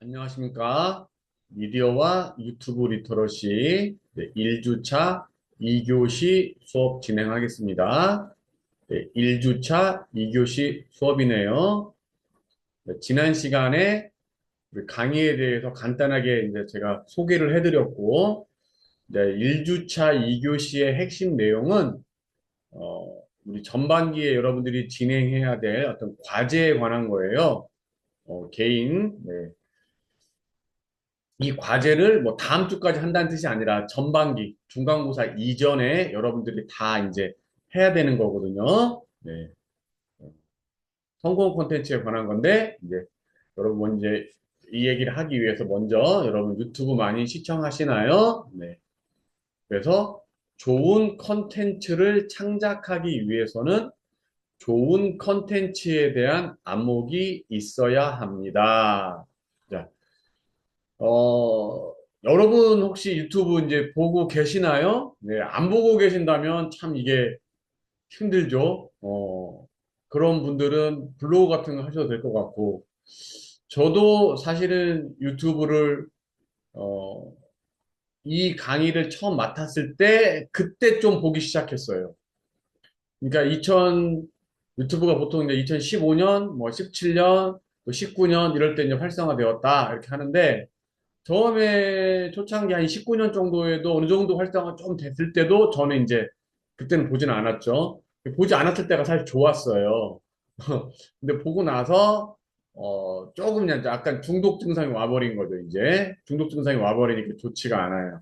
안녕하십니까. 미디어와 유튜브 리터러시 1주차 2교시 수업 진행하겠습니다. 1주차 2교시 수업이네요. 지난 시간에 우리 강의에 대해서 간단하게 이제 제가 소개를 해드렸고, 1주차 2교시의 핵심 내용은, 우리 전반기에 여러분들이 진행해야 될 어떤 과제에 관한 거예요. 개인, 네. 이 과제를 뭐 다음 주까지 한다는 뜻이 아니라 전반기, 중간고사 이전에 여러분들이 다 이제 해야 되는 거거든요. 네. 성공 콘텐츠에 관한 건데, 이제 여러분 이제 이 얘기를 하기 위해서 먼저 여러분 유튜브 많이 시청하시나요? 네. 그래서 좋은 콘텐츠를 창작하기 위해서는 좋은 콘텐츠에 대한 안목이 있어야 합니다. 자, 여러분 혹시 유튜브 이제 보고 계시나요? 네, 안 보고 계신다면 참 이게 힘들죠. 그런 분들은 블로그 같은 거 하셔도 될 것 같고, 저도 사실은 유튜브를, 어, 이 강의를 처음 맡았을 때, 그때 좀 보기 시작했어요. 그러니까 유튜브가 보통 이제 2015년, 뭐 17년, 또 19년 이럴 때 이제 활성화되었다, 이렇게 하는데, 처음에 초창기 한 19년 정도에도 어느 정도 활성화 좀 됐을 때도 저는 이제 그때는 보진 않았죠. 보지 않았을 때가 사실 좋았어요. 근데 보고 나서 조금 이제 약간 중독 증상이 와버린 거죠, 이제. 중독 증상이 와버리니까 좋지가 않아요.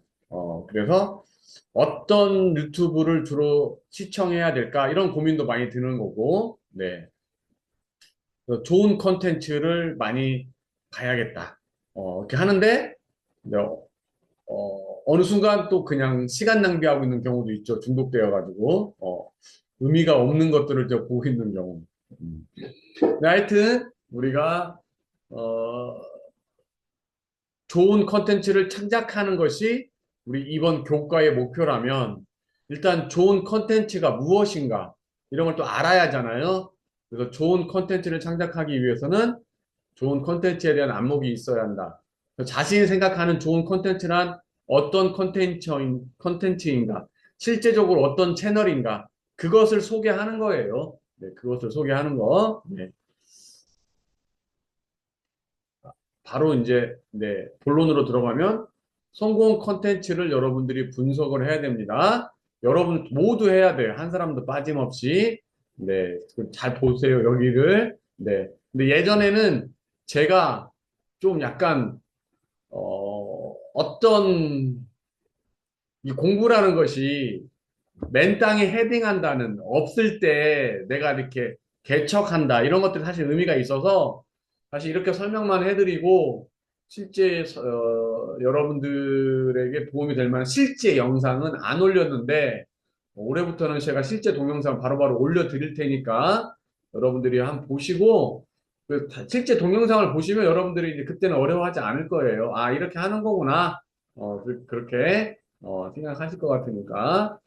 그래서 어떤 유튜브를 주로 시청해야 될까? 이런 고민도 많이 드는 거고, 네. 그래서 좋은 컨텐츠를 많이 봐야겠다. 이렇게 하는데, 네, 어느 순간 또 그냥 시간 낭비하고 있는 경우도 있죠. 중독되어가지고, 의미가 없는 것들을 저 보고 있는 경우. 음. 네, 하여튼, 우리가, 어, 좋은 컨텐츠를 창작하는 것이 우리 이번 교과의 목표라면, 일단 좋은 컨텐츠가 무엇인가, 이런 걸 또 알아야 하잖아요. 그래서 좋은 컨텐츠를 창작하기 위해서는 좋은 콘텐츠에 대한 안목이 있어야 한다. 자신이 생각하는 좋은 콘텐츠란 어떤 콘텐츠인가, 실제적으로 어떤 채널인가, 그것을 소개하는 거예요. 네, 그것을 소개하는 거. 네, 바로 이제, 네, 본론으로 들어가면 성공 콘텐츠를 여러분들이 분석을 해야 됩니다. 여러분 모두 해야 돼요. 한 사람도 빠짐없이. 네, 잘 보세요, 여기를. 네. 근데 예전에는 제가 좀 약간 어떤 이 공부라는 것이 맨 땅에 헤딩한다는 없을 때 내가 이렇게 개척한다 이런 것들이 사실 의미가 있어서 사실 이렇게 설명만 해드리고 실제 여러분들에게 도움이 될 만한 실제 영상은 안 올렸는데 올해부터는 제가 실제 동영상 바로바로 올려드릴 테니까 여러분들이 한번 보시고 실제 동영상을 보시면 여러분들이 이제 그때는 어려워하지 않을 거예요. 아, 이렇게 하는 거구나. 그렇게 생각하실 것 같으니까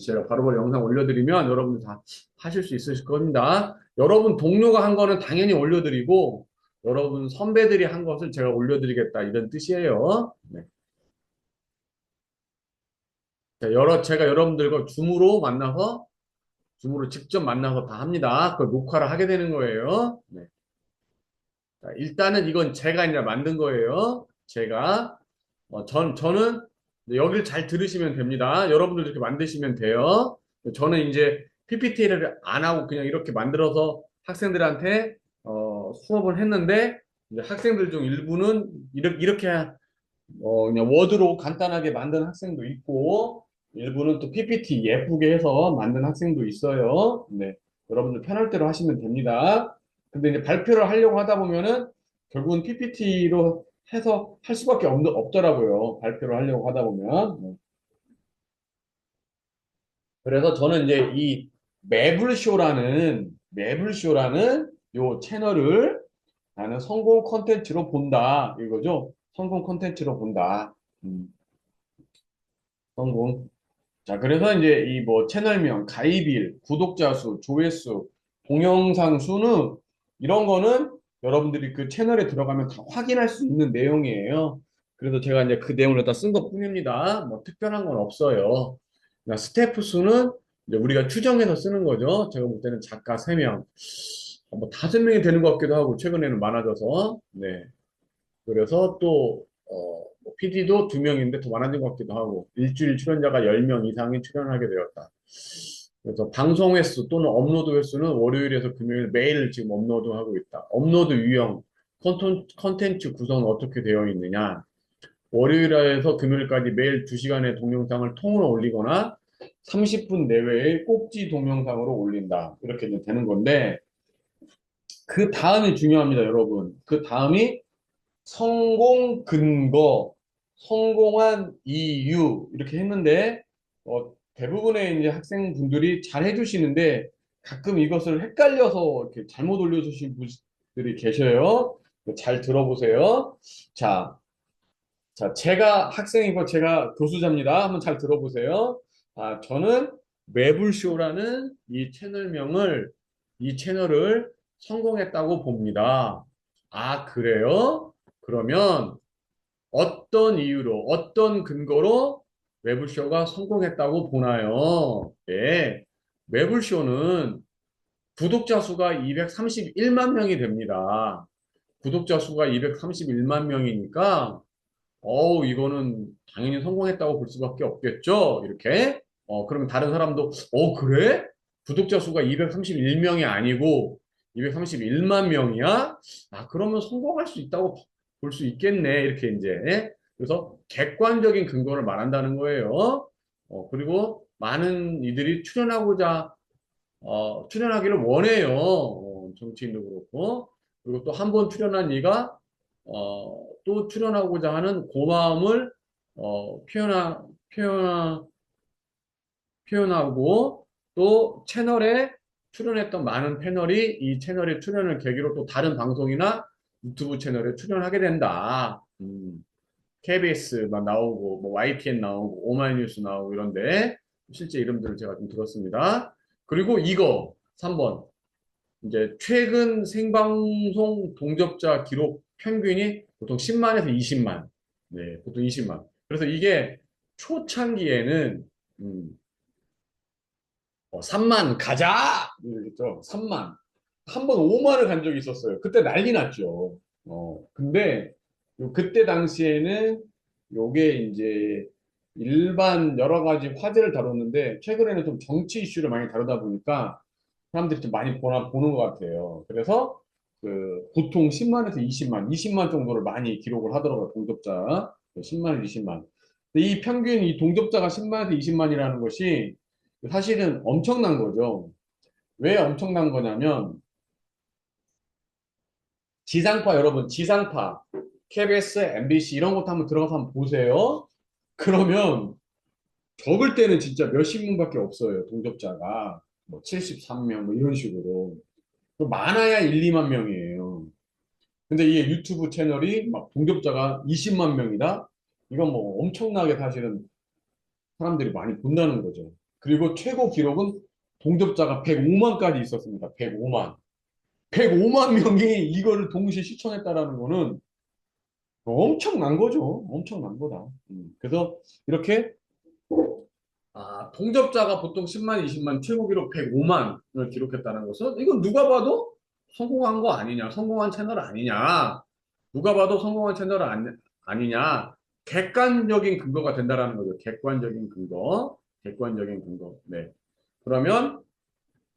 제가 바로바로 영상 올려드리면 여러분들 다 하실 수 있으실 겁니다. 여러분 동료가 한 거는 당연히 올려드리고 여러분 선배들이 한 것을 제가 올려드리겠다 이런 뜻이에요. 네. 자, 제가 여러분들과 줌으로 직접 만나서 다 합니다. 그걸 녹화를 하게 되는 거예요. 네. 자, 일단은 이건 제가 이제 만든 거예요. 제가 저는 여기를 잘 들으시면 됩니다. 여러분들 이렇게 만드시면 돼요. 저는 이제 PPT를 안 하고 그냥 이렇게 만들어서 학생들한테 수업을 했는데 이제 학생들 중 일부는 이렇게 그냥 워드로 간단하게 만든 학생도 있고 일부는 또 PPT 예쁘게 해서 만든 학생도 있어요. 네, 여러분들 편할 대로 하시면 됩니다. 근데 이제 발표를 하려고 하다 보면은 결국은 PPT로 해서 할 수밖에 없더라고요. 발표를 하려고 하다 보면. 네. 그래서 저는 이제 이 매블쇼라는 요 채널을 나는 성공 컨텐츠로 본다. 이거죠. 성공 컨텐츠로 본다. 음, 성공. 자, 그래서 이제 이 뭐 채널명, 가입일, 구독자 수, 조회수, 동영상 수는 이런 거는 여러분들이 그 채널에 들어가면 다 확인할 수 있는 내용이에요. 그래서 제가 이제 그 내용을 다 쓴 것뿐입니다. 뭐 특별한 건 없어요. 그러니까 스태프 수는 이제 우리가 추정해서 쓰는 거죠. 제가 볼 때는 작가 3명, 뭐 5명이 되는 것 같기도 하고 최근에는 많아져서 네. 그래서 또 PD도 2명인데 더 많아진 것 같기도 하고 일주일 출연자가 10명 이상이 출연하게 되었다. 그래서 방송 횟수 또는 업로드 횟수는 월요일에서 금요일 매일 지금 업로드하고 있다. 업로드 유형, 컨텐츠 구성은 어떻게 되어 있느냐. 월요일에서 금요일까지 매일 2시간의 동영상을 통으로 올리거나 30분 내외의 꼭지 동영상으로 올린다. 이렇게 이제 되는 건데 그 다음이 중요합니다, 여러분. 그 다음이 성공 근거, 성공한 이유 이렇게 했는데 대부분의 이제 학생분들이 잘 해주시는데 가끔 이것을 헷갈려서 이렇게 잘못 올려주신 분들이 계셔요. 잘 들어보세요. 자, 자, 제가 학생이고 제가 교수자입니다. 한번 잘 들어보세요. 아, 저는 매불쇼라는 이 채널을 성공했다고 봅니다. 아, 그래요? 그러면 어떤 이유로, 어떤 근거로 매불쇼가 성공했다고 보나요? 네. 매불쇼는 구독자 수가 231만 명이 됩니다. 구독자 수가 231만 명이니까 이거는 당연히 성공했다고 볼 수밖에 없겠죠? 이렇게. 그러면 다른 사람도, 그래? 구독자 수가 231명이 아니고 231만 명이야? 아, 그러면 성공할 수 있다고 볼 수 있겠네. 이렇게 이제. 그래서 객관적인 근거를 말한다는 거예요. 그리고 많은 이들이 출연하기를 원해요. 정치인도 그렇고. 그리고 또 한 번 출연한 이가 또 출연하고자 하는 고마움을 표현하, 표현하고 또 채널에 출연했던 많은 패널이 이 채널에 출연을 계기로 또 다른 방송이나 유튜브 채널에 출연하게 된다. KBS만 나오고 뭐 YTN 나오고 오마이뉴스 나오고 이런데 실제 이름들을 제가 좀 들었습니다. 그리고 이거 3번 이제 최근 생방송 동접자 기록 평균이 보통 10만에서 20만. 네, 보통 20만. 그래서 이게 초창기에는 3만 가자! 이러겠죠. 3만. 한 번 5만을 간 적이 있었어요. 그때 난리 났죠. 근데 그때 당시에는 요게 이제 일반 여러 가지 화제를 다뤘는데 최근에는 좀 정치 이슈를 많이 다루다 보니까 사람들이 좀 많이 보는 것 같아요. 그래서 그 보통 10만에서 20만 정도를 많이 기록을 하더라고요. 동접자 10만에서 20만. 근데 이 평균 이 동접자가 10만에서 20만이라는 것이 사실은 엄청난 거죠. 왜 엄청난 거냐면 지상파 여러분 지상파 KBS, MBC 이런 것도 한번 들어가서 한번 보세요. 그러면 적을 때는 진짜 몇십 명밖에 없어요. 동접자가 뭐 73명 뭐 이런 식으로 많아야 1, 2만 명이에요. 근데 이게 유튜브 채널이 막 동접자가 20만 명이다? 이건 뭐 엄청나게 사실은 사람들이 많이 본다는 거죠. 그리고 최고 기록은 동접자가 105만까지 있었습니다. 105만. 105만 명이 이거를 동시에 시청했다라는 거는 엄청난 거죠. 엄청난 거다. 그래서 이렇게 동접자가 보통 10만, 20만, 최고 기록 105만을 기록했다는 것은 이건 누가 봐도 성공한 거 아니냐, 성공한 채널 아니냐, 누가 봐도 성공한 채널 아니냐, 객관적인 근거가 된다라는 거죠. 객관적인 근거, 객관적인 근거. 네. 그러면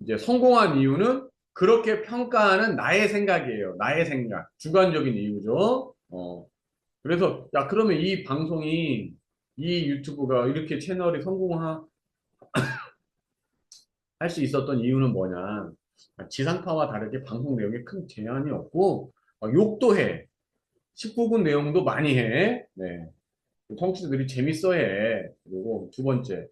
이제 성공한 이유는 그렇게 평가하는 나의 생각이에요. 나의 생각. 주관적인 이유죠. 그래서, 야, 그러면 이 방송이, 이 유튜브가 이렇게 채널이 성공할 수 있었던 이유는 뭐냐. 지상파와 다르게 방송 내용에 큰 제한이 없고, 욕도 해. 19금 내용도 많이 해. 네. 청취자들이 재밌어 해. 그리고 두 번째,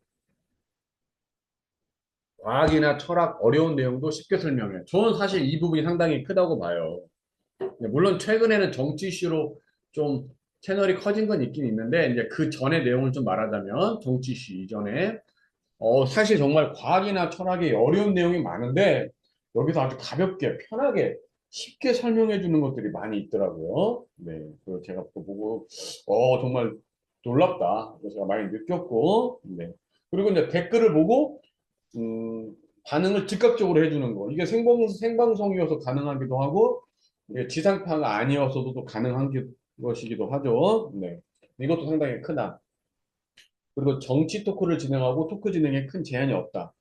과학이나 철학 어려운 내용도 쉽게 설명해. 저는 사실 이 부분이 상당히 크다고 봐요. 물론 최근에는 정치 이슈로 좀 채널이 커진 건 있긴 있는데 이제 그 전의 내용을 좀 말하자면 정치 이슈 이전에 사실 정말 과학이나 철학에 어려운 내용이 많은데 여기서 아주 가볍게 편하게 쉽게 설명해 주는 것들이 많이 있더라고요. 네. 그래서 제가 또 보고, 정말 놀랍다. 그래서 제가 많이 느꼈고, 네. 그리고 이제 댓글을 보고, 음, 반응을 즉각적으로 해주는 거. 이게 생방송이어서 가능하기도 하고, 이게 지상파가 아니어서도 또 가능한 것이기도 하죠. 네. 이것도 상당히 크다. 그리고 정치 토크를 진행하고 토크 진행에 큰 제한이 없다.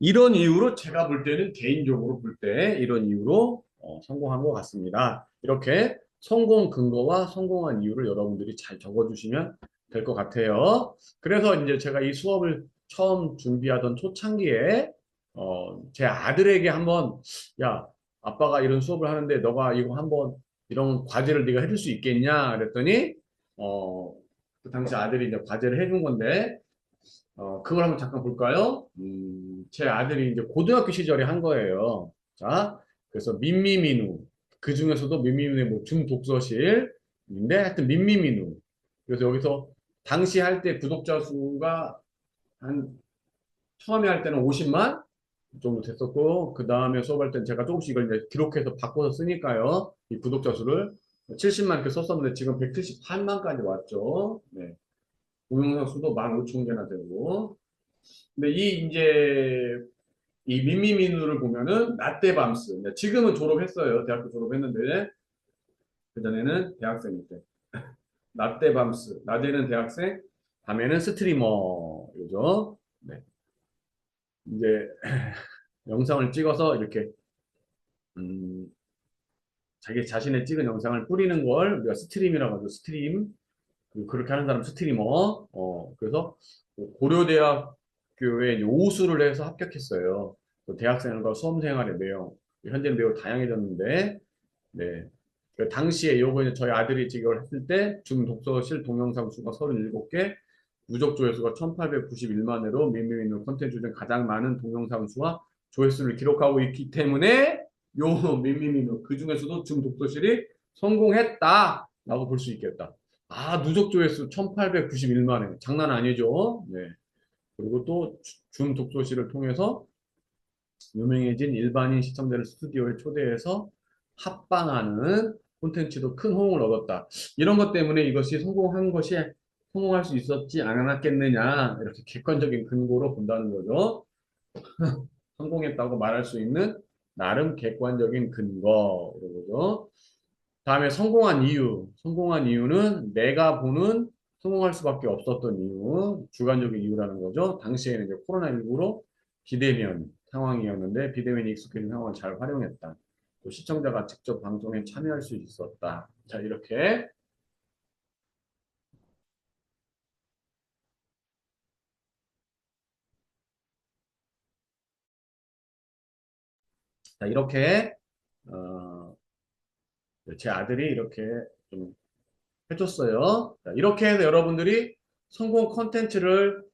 이런 이유로 제가 볼 때는 개인적으로 볼 때 이런 이유로 성공한 것 같습니다. 이렇게 성공 근거와 성공한 이유를 여러분들이 잘 적어주시면 될 것 같아요. 그래서 이제 제가 이 수업을 처음 준비하던 초창기에 제 아들에게 한번 야, 아빠가 이런 수업을 하는데 너가 이거 한번 이런 과제를 네가 해줄 수 있겠냐? 그랬더니 어, 그 당시 아들이 이제 과제를 해준 건데 그걸 한번 잠깐 볼까요? 제 아들이 이제 고등학교 시절에 한 거예요. 자, 그래서 민미민우. 그 중에서도 민미민우의 뭐 중독서실인데 하여튼 민미민우. 그래서 여기서 당시 할 때 구독자 수가 한 처음에 할 때는 50만 정도 됐었고 그 다음에 수업할 때는 제가 조금씩 이걸 이제 기록해서 바꿔서 쓰니까요. 이 구독자 수를 70만 이렇게 썼었는데 지금 178만까지 왔죠. 네. 동영상 수도 15,000개나 되고 근데 이 민미민우를 보면은 라떼 밤스. 지금은 졸업했어요. 대학교 졸업했는데 그전에는 대학생 때. 라떼 밤스. 낮에는 대학생, 밤에는 스트리머죠. 네. 이제 영상을 찍어서 이렇게 음, 자기 자신의 찍은 영상을 뿌리는 걸 우리가 스트림이라고 하죠. 스트림. 그렇게 하는 사람 스트리머. 그래서 고려대학교에 이제 오수를 해서 합격했어요. 대학생과 수험생활의 내용. 현재는 매우 다양해졌는데, 네. 그 당시에 요거 이제 저희 아들이 지금 했을 때 중독서실 동영상 수가 37개, 누적 조회수가 1891만 회로 미미미는 콘텐츠 중 가장 많은 동영상 수와 조회수를 기록하고 있기 때문에 요 미미미는 그 중에서도 중독서실이 성공했다라고 볼 수 있겠다. 아, 누적 조회수 1891만 회. 장난 아니죠? 네. 그리고 또 줌 독서실을 통해서 유명해진 일반인 시청자를 스튜디오에 초대해서 합방하는 콘텐츠도 큰 호응을 얻었다. 이런 것 때문에 이것이 성공할 수 있었지 않았겠느냐. 이렇게 객관적인 근거로 본다는 거죠. 성공했다고 말할 수 있는 나름 객관적인 근거. 이런 거죠. 다음에 성공한 이유. 성공한 이유는 내가 보는 성공할 수밖에 없었던 이유, 주관적인 이유라는 거죠. 당시에는 이제 코로나19로 비대면 상황이었는데 비대면이 익숙해진 상황을 잘 활용했다. 또 시청자가 직접 방송에 참여할 수 있었다. 자, 이렇게. 자, 이렇게, 어, 제 아들이 이렇게 좀 해줬어요. 자, 이렇게 해서 여러분들이 성공 컨텐츠를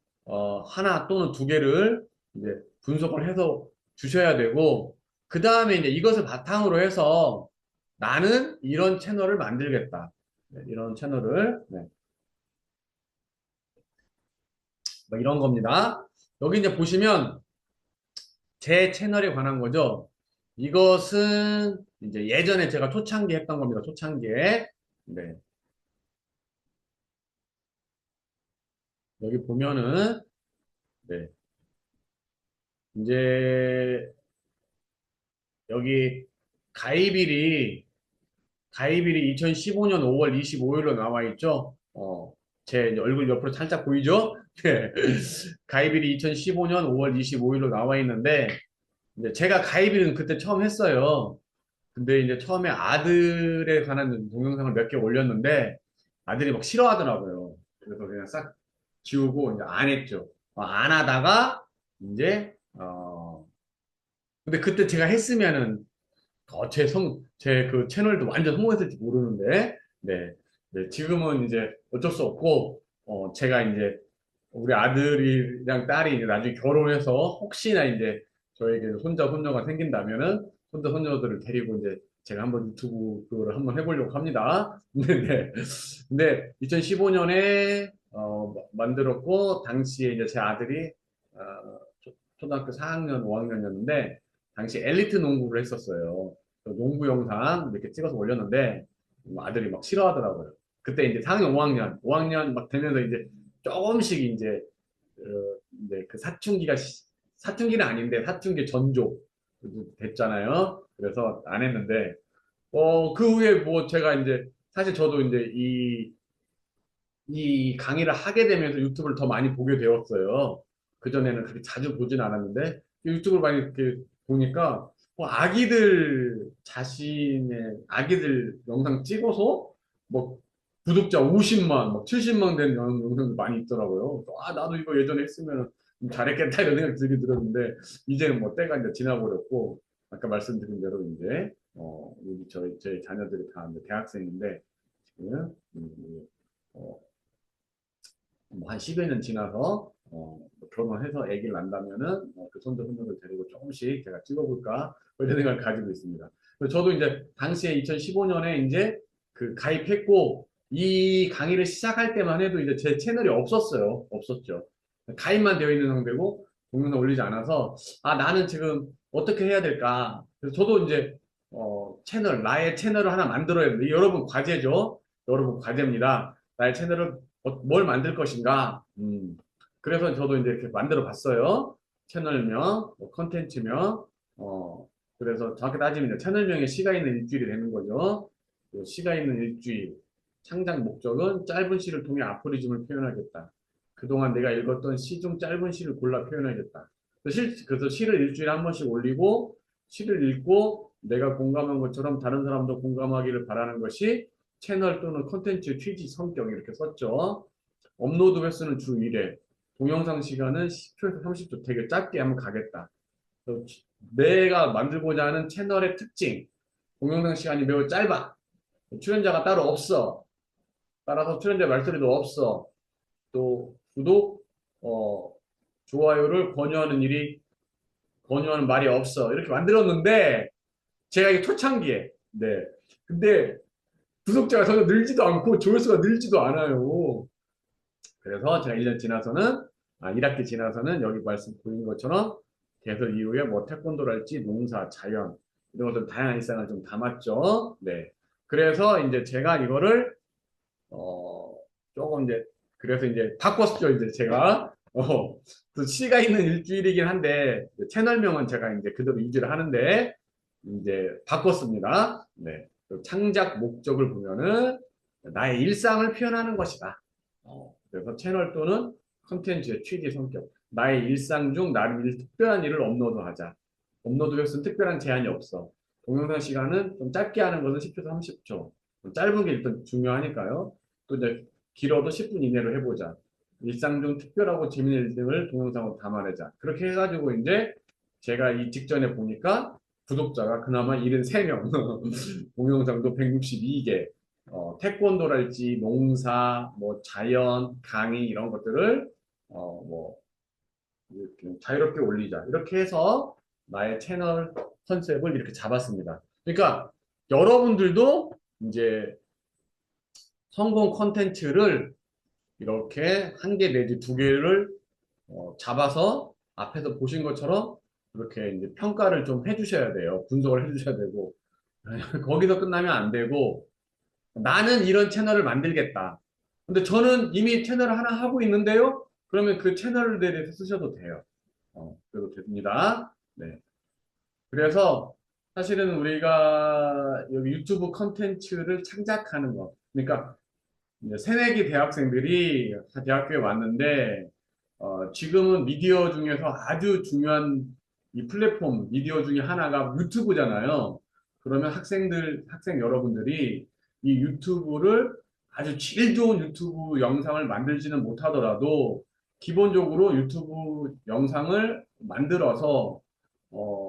하나 또는 두 개를 이제 분석을 해서 주셔야 되고, 그 다음에 이제 이것을 바탕으로 해서 나는 이런 채널을 만들겠다. 네, 이런 채널을, 네, 뭐 이런 겁니다. 여기 이제 보시면 제 채널에 관한 거죠. 이것은 이제 예전에 제가 초창기 했던 겁니다. 초창기에. 네. 여기 보면은, 네. 이제 여기 가입일이 가입일이 2015년 5월 25일로 나와 있죠. 제 얼굴 옆으로 살짝 보이죠? 네. 가입일이 2015년 5월 25일로 나와 있는데 이제 제가 가입일은 그때 처음 했어요. 근데 이제 처음에 아들에 관한 동영상을 몇 개 올렸는데 아들이 막 싫어하더라고요. 그래서 그냥 싹 지우고 이제 안 했죠. 안 하다가 이제 근데 그때 제가 했으면은 제 그 채널도 완전 성공했을지 모르는데, 네. 네, 지금은 이제 어쩔 수 없고, 제가 이제 우리 아들이랑 딸이 이제 나중에 결혼해서 혹시나 이제 저에게 손자가 생긴다면은 손자, 손녀들을 데리고 이제 제가 한번 유튜브 그거를 한번 해보려고 합니다. 네. 근데 2015년에 만들었고, 당시에 이제 제 아들이 초등학교 4학년, 5학년이었는데, 당시 엘리트 농구를 했었어요. 저 농구 영상 이렇게 찍어서 올렸는데 아들이 막 싫어하더라고요. 그때 이제 4학년, 5학년 막 되면서 이제 조금씩 이제 이제 그 사춘기는 아닌데 사춘기 전조 됐잖아요. 그래서 안 했는데 그 후에 뭐 제가 이제 사실 저도 이제 이 강의를 하게 되면서 유튜브를 더 많이 보게 되었어요. 그전에는 그렇게 자주 보진 않았는데 유튜브를 많이 이렇게 보니까 자신의 아기들 영상 찍어서 뭐 구독자 50만, 막 70만 된 영상도 많이 있더라고요. 나도 이거 예전에 했으면 좀 잘했겠다 이런 생각이 들게 들었는데 이제는 뭐 때가 이제 지나버렸고 아까 말씀드린 대로 이제 우리 저희 자녀들이 다 이제 대학생인데 지금 어, 뭐한 10여 년 지나서 뭐 결혼해서 아기를 낳는다면은 그 손자 손녀를 데리고 조금씩 제가 찍어볼까 뭐 이런 생각을 가지고 있습니다. 그래서 저도 이제 당시에 2015년에 이제 그 가입했고 이 강의를 시작할 때만 해도 이제 제 채널이 없었죠. 가입만 되어 있는 상태고 동영상 올리지 않아서 나는 지금 어떻게 해야 될까? 그래서 저도 이제 나의 채널을 하나 만들어야 되는데 여러분 과제죠. 여러분 과제입니다. 나의 채널을 뭘 만들 것인가? 그래서 저도 이제 이렇게 만들어 봤어요. 채널명, 뭐 컨텐츠명, 그래서 정확히 따지면 이제 채널명에 시가 있는 일주일이 되는 거죠. 시가 있는 일주일. 창작 목적은 짧은 시를 통해 아포리즘을 표현하겠다. 그동안 내가 읽었던 시 중 짧은 시를 골라 표현하겠다. 그래서 시를 일주일에 한 번씩 올리고, 시를 읽고 내가 공감한 것처럼 다른 사람도 공감하기를 바라는 것이 채널 또는 컨텐츠의 취지 성격 이렇게 썼죠. 업로드 횟수는 주 1회, 동영상 시간은 10초에서 30초 되게 짧게 한번 가겠다. 내가 만들고자 하는 채널의 특징, 동영상 시간이 매우 짧아. 출연자가 따로 없어. 따라서 출연자 말소리도 없어. 또 구독, 좋아요를 권유하는 말이 없어. 이렇게 만들었는데 제가 이게 초창기에 네. 근데 구독자가 전혀 늘지도 않고 조회수가 늘지도 않아요. 그래서 제가 1년 지나서는 1학기 지나서는 여기 말씀 보인 것처럼 개설 이후에 뭐 태권도랄지 농사, 자연 이런 것들 다양한 일상을 좀 담았죠. 네. 그래서 이제 제가 이거를 조금 이제 그래서 이제 바꿨죠. 이제 제가 또 시가 있는 일주일이긴 한데 채널명은 제가 이제 그대로 유지를 하는데 이제 바꿨습니다. 네. 창작 목적을 보면은 나의 일상을 표현하는 것이다. 그래서 채널 또는 컨텐츠의 취지 성격. 나의 일상 중 나름 특별한 일을 업로드하자. 업로드 횟수는 특별한 제한이 없어. 동영상 시간은 좀 짧게 하는 것은 10초에서 30초. 짧은 게 일단 중요하니까요. 또 이제 길어도 10분 이내로 해보자. 일상 중 특별하고 재미있는 일들을 동영상으로 담아내자. 그렇게 해가지고 이제 제가 이 직전에 보니까 구독자가 그나마 73명, 동영상도 162개, 태권도랄지 농사, 뭐 자연, 강의 이런 것들을 뭐 이렇게 자유롭게 올리자. 이렇게 해서 나의 채널 컨셉을 이렇게 잡았습니다. 그러니까 여러분들도 이제 성공 컨텐츠를 이렇게 한 개 내지 두 개를 잡아서 앞에서 보신 것처럼 그렇게 이제 평가를 좀 해주셔야 돼요. 분석을 해주셔야 되고 거기서 끝나면 안 되고 나는 이런 채널을 만들겠다. 근데 저는 이미 채널을 하나 하고 있는데요. 그러면 그 채널에 대해서 쓰셔도 돼요. 그래도 됩니다. 네. 그래서 사실은 우리가 여기 유튜브 컨텐츠를 창작하는 거. 그러니까 이제 새내기 대학생들이 대학교에 왔는데 지금은 미디어 중에서 아주 중요한 이 플랫폼 미디어 중에 하나가 유튜브잖아요. 그러면 학생 여러분들이 이 유튜브를 아주 질 좋은 유튜브 영상을 만들지는 못하더라도 기본적으로 유튜브 영상을 만들어서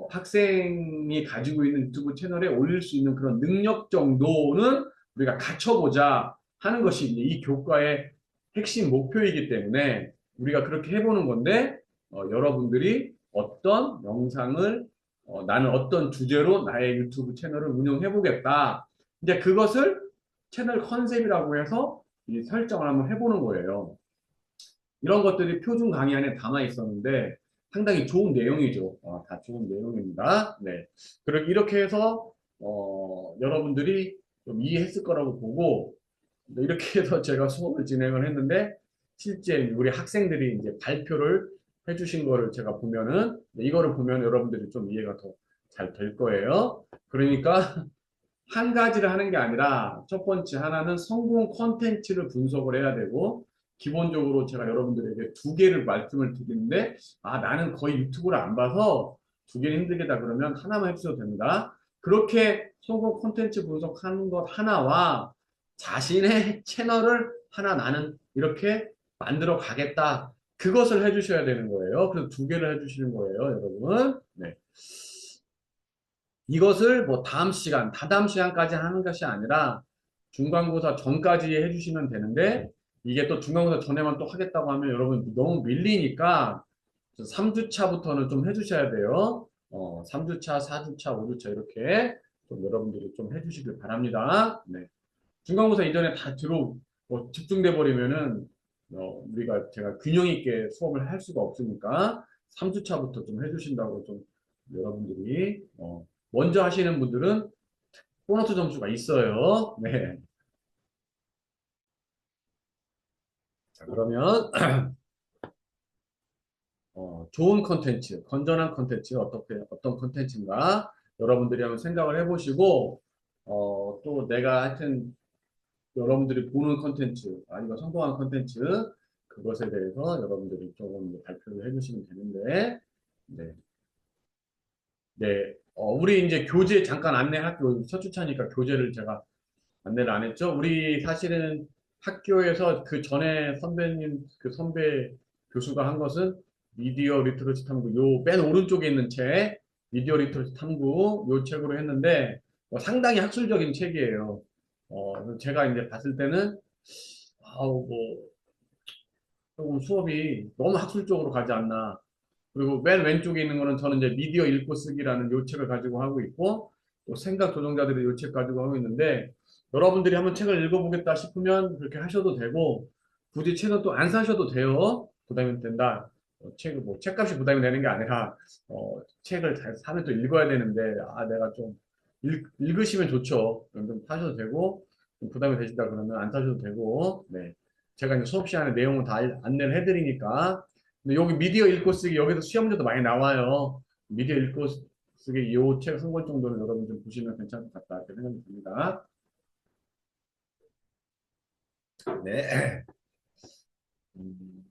학생이 가지고 있는 유튜브 채널에 올릴 수 있는 그런 능력 정도는 우리가 갖춰보자 하는 것이 이제 이 교과의 핵심 목표이기 때문에 우리가 그렇게 해보는 건데 여러분들이 어떤 영상을 나는 어떤 주제로 나의 유튜브 채널을 운영해 보겠다. 이제 그것을 채널 컨셉이라고 해서 이 설정을 한번 해보는 거예요. 이런 것들이 표준 강의 안에 담아 있었는데 상당히 좋은 내용이죠. 다 좋은 내용입니다. 네. 그렇게 이렇게 해서 여러분들이 좀 이해했을 거라고 보고 이렇게 해서 제가 수업을 진행을 했는데 실제 우리 학생들이 이제 발표를 해주신 거를 제가 보면은 이거를 보면 여러분들이 좀 이해가 더 잘 될 거예요. 그러니까 한 가지를 하는 게 아니라 첫 번째 하나는 성공 콘텐츠를 분석을 해야 되고 기본적으로 제가 여러분들에게 두 개를 말씀을 드리는데 나는 거의 유튜브를 안 봐서 두 개는 힘들겠다 그러면 하나만 해주셔도 됩니다. 그렇게 성공 콘텐츠 분석하는 것 하나와 자신의 채널을 하나 나는 이렇게 만들어 가겠다. 그것을 해주셔야 되는 거예요. 그래서 두 개를 해주시는 거예요, 여러분. 네. 이것을 뭐 다음 시간, 다다음 시간까지 하는 것이 아니라 중간고사 전까지 해주시면 되는데 이게 또 중간고사 전에만 또 하겠다고 하면 여러분 너무 밀리니까 3주차부터는 좀 해주셔야 돼요. 3주차, 4주차, 5주차 이렇게 좀 여러분들이 좀 해주시길 바랍니다. 네. 중간고사 이전에 다 집중돼 버리면은 우리가 제가 균형 있게 수업을 할 수가 없으니까 3주차부터 좀 해주신다고 좀 여러분들이 먼저 하시는 분들은 보너스 점수가 있어요. 네. 자, 그러면 좋은 컨텐츠, 건전한 컨텐츠가 어떤 컨텐츠인가 여러분들이 한번 생각을 해보시고 또 내가 하여튼 여러분들이 보는 컨텐츠 아니면 성공한 컨텐츠 그것에 대해서 여러분들이 조금 발표를 해주시면 되는데 네, 네. 우리 이제 교재 잠깐 안내할게요. 첫 주차니까 교재를 제가 안내를 안 했죠. 우리 사실은 학교에서 그 전에 그 선배 교수가 한 것은 미디어 리터러시 탐구, 요 맨 오른쪽에 있는 책, 미디어 리터러시 탐구, 요 책으로 했는데, 상당히 학술적인 책이에요. 제가 이제 봤을 때는, 뭐, 조금 수업이 너무 학술적으로 가지 않나. 그리고 맨 왼쪽에 있는 거는 저는 이제 미디어 읽고 쓰기라는 요 책을 가지고 하고 있고 또 생각 조정자들이 요 책 가지고 하고 있는데 여러분들이 한번 책을 읽어보겠다 싶으면 그렇게 하셔도 되고 굳이 책은 또 안 사셔도 돼요. 부담이 된다. 책을 뭐 책값이 부담이 되는 게 아니라 책을 잘 사면 또 읽어야 되는데 내가 좀 읽으시면 좋죠. 그럼 좀 사셔도 되고 좀 부담이 되신다 그러면 안 사셔도 되고 네. 제가 이제 수업 시간에 내용을 다 안내를 해드리니까 근데 여기 미디어 읽고 쓰기 여기서 시험 문제도 많이 나와요. 미디어 읽고 쓰기 요 책 한 권 정도는 여러분 좀 보시면 괜찮을 것 같다 이렇게 생각이 듭니다. 네. 음,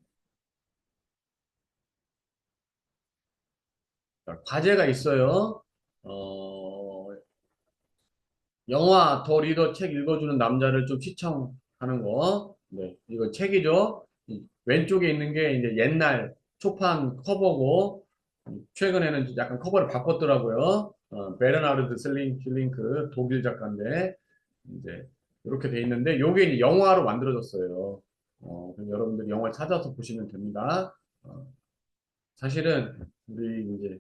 자, 과제가 있어요. 어, 영화 더 리더 책 읽어주는 남자를 좀 시청하는 거. 네, 이거 책이죠. 왼쪽에 있는 게 이제 옛날 초판 커버고 최근에는 약간 커버를 바꿨더라고요. 베르나르드 슐링크 독일 작가인데 이제 이렇게 돼 있는데 요게 이제 영화로 만들어졌어요. 그래서 여러분들이 영화를 찾아서 보시면 됩니다. 사실은 우리 이제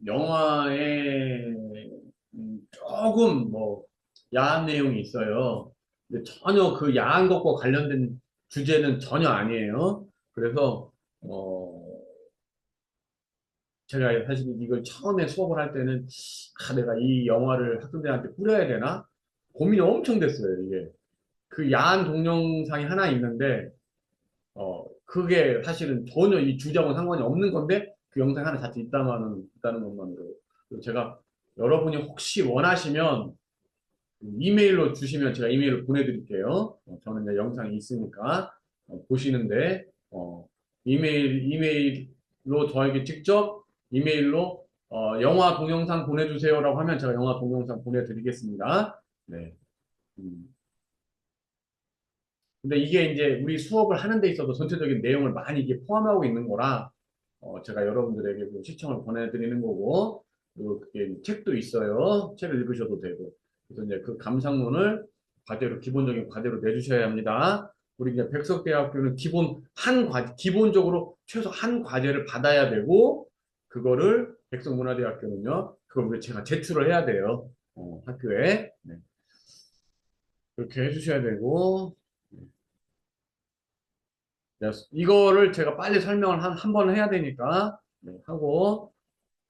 영화에 조금 뭐 야한 내용이 있어요. 근데 전혀 그 야한 것과 관련된 주제는 전혀 아니에요. 그래서 제가 사실 이걸 처음에 수업을 할 때는 내가 이 영화를 학생들한테 뿌려야 되나 고민이 엄청 됐어요. 이게 그 야한 동영상이 하나 있는데 그게 사실은 전혀 이 주제하고는 상관이 없는 건데 그 영상 하나 자체 있다는 것만으로 그리고 제가 여러분이 혹시 원하시면 이메일로 주시면 제가 이메일을 보내드릴게요. 저는 이제 영상이 있으니까 보시는데 이메일로 저에게 직접 이메일로 영화 동영상 보내주세요라고 하면 제가 영화 동영상 보내드리겠습니다. 네. 음. 근데 이게 이제 우리 수업을 하는 데 있어서 전체적인 내용을 많이 이게 포함하고 있는 거라 제가 여러분들에게 그 시청을 보내드리는 거고 그리고 그게 책도 있어요. 책을 읽으셔도 되고 그래서 이제 그 감상문을 과제로 기본적인 과제로 내주셔야 합니다. 우리 이제 백석대학교는 기본적으로 최소 한 과제를 받아야 되고 그거를 백석문화대학교는요. 그걸 제가 제출을 해야 돼요. 학교에 네. 그렇게 해주셔야 되고 네, 이거를 제가 빨리 설명을 한 번은 해야 되니까 네, 하고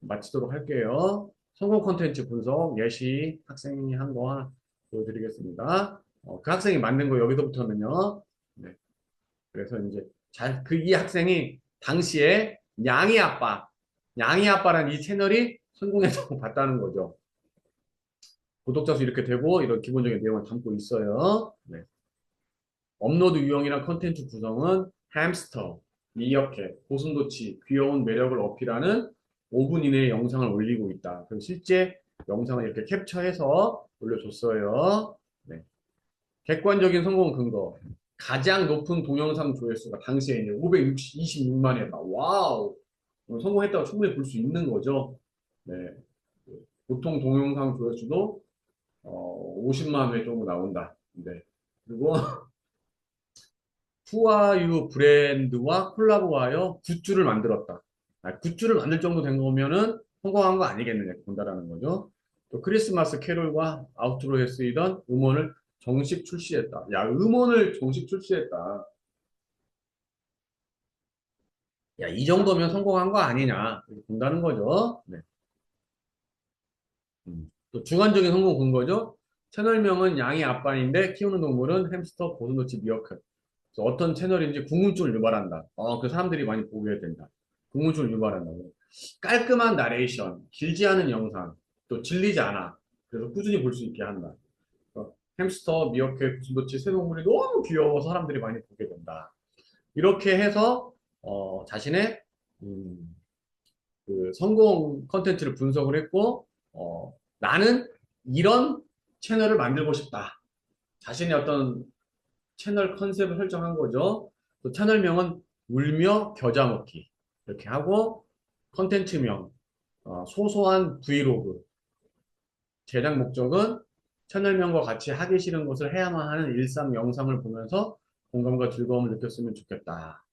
마치도록 할게요. 성공 콘텐츠 분석 예시 학생이 한 거 하나 보여드리겠습니다. 그 학생이 만든 거 여기서부터는요. 네. 그래서 이제 이 학생이 당시에 양이 아빠라는 이 채널이 성공했다고 봤다는 거죠. 구독자 수 이렇게 되고 이런 기본적인 내용을 담고 있어요. 네. 업로드 유형이랑 컨텐츠 구성은 햄스터, 미어캣, 고슴도치, 귀여운 매력을 어필하는 5분 이내의 영상을 올리고 있다. 그리고 실제 영상을 이렇게 캡처해서 올려줬어요. 네. 객관적인 성공 근거. 가장 높은 동영상 조회수가 당시에 이제 526만이었다. 와우! 성공했다고 충분히 볼 수 있는 거죠. 네. 보통 동영상 조회수도 50만 회 정도 나온다. 네. 그리고 푸아유 브랜드와 콜라보하여 굿즈를 만들었다. 굿즈를 만들 정도 된 거면은 성공한 거 아니겠느냐 본다라는 거죠. 또 크리스마스 캐롤과 아우트로에 쓰이던 음원을 정식 출시했다. 야, 음원을 정식 출시했다. 야, 이 정도면 성공한 거 아니냐 이렇게 본다는 거죠. 네. 또 주관적인 성공 근거죠. 채널명은 양이 아빠인데 키우는 동물은 햄스터, 고슴도치, 미어캣. 그래서 어떤 채널인지 궁금증을 유발한다. 그 사람들이 많이 보게 된다. 궁금증을 유발한다고. 깔끔한 나레이션, 길지 않은 영상, 또 질리지 않아. 그래서 꾸준히 볼 수 있게 한다. 햄스터, 미어캣, 고슴도치 세 동물이 너무 귀여워서 사람들이 많이 보게 된다. 이렇게 해서 자신의 음, 그 성공 컨텐츠를 분석을 했고 나는 이런 채널을 만들고 싶다. 자신의 어떤 채널 컨셉을 설정한 거죠. 또 채널명은 울며 겨자 먹기 이렇게 하고 컨텐츠명 소소한 브이로그 제작 목적은 채널명과 같이 하기 싫은 것을 해야만 하는 일상 영상을 보면서 공감과 즐거움을 느꼈으면 좋겠다.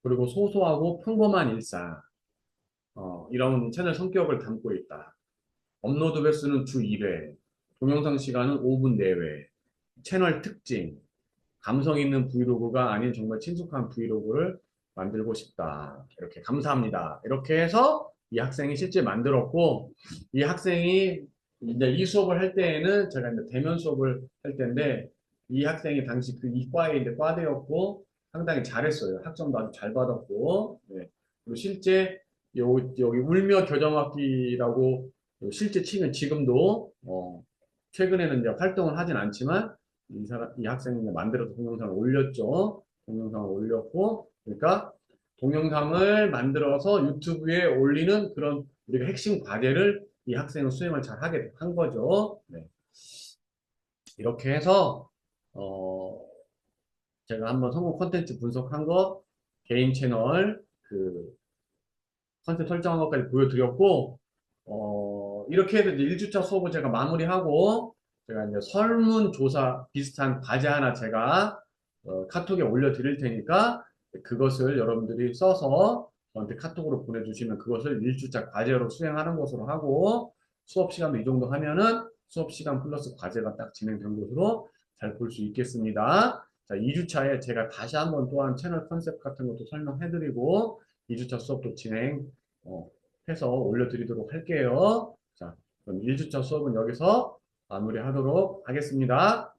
그리고 소소하고 평범한 일상 이런 채널 성격을 담고 있다. 업로드 횟수는 주 1회, 동영상 시간은 5분 내외, 채널 특징, 감성 있는 브이로그가 아닌 정말 친숙한 브이로그를 만들고 싶다. 이렇게 감사합니다. 이렇게 해서 이 학생이 실제 만들었고, 이 학생이 이제 이 수업을 할 때에는 제가 이제 대면 수업을 할 때인데, 이 학생이 당시 그 이과에 이제 과대였고, 상당히 잘했어요. 학점도 아주 잘 받았고, 네. 그리고 실제 여기 울며 겨정악기라고 실제 치면 지금도 최근에는 이제 활동을 하진 않지만 이 학생이 이제 만들어서 동영상을 올렸죠. 동영상을 올렸고, 그러니까 동영상을 만들어서 유튜브에 올리는 그런 우리가 핵심 과제를 이 학생은 수행을 잘 하게 한 거죠. 네. 이렇게 해서 어, 제가 한번 성공 콘텐츠 분석한 거 개인 채널 그 컨셉 설정한 것까지 보여드렸고, 이렇게 해서 이제 1주차 수업을 제가 마무리하고, 제가 이제 설문조사 비슷한 과제 하나 제가 카톡에 올려드릴 테니까, 그것을 여러분들이 써서 저한테 카톡으로 보내주시면 그것을 1주차 과제로 수행하는 것으로 하고, 수업 시간도 이 정도 하면은 수업 시간 플러스 과제가 딱 진행된 것으로 잘 볼 수 있겠습니다. 자, 2주차에 제가 다시 한번 또한 채널 컨셉 같은 것도 설명해드리고, 2주차 수업도 해서 올려드리도록 할게요. 자, 그럼 1주차 수업은 여기서 마무리하도록 하겠습니다.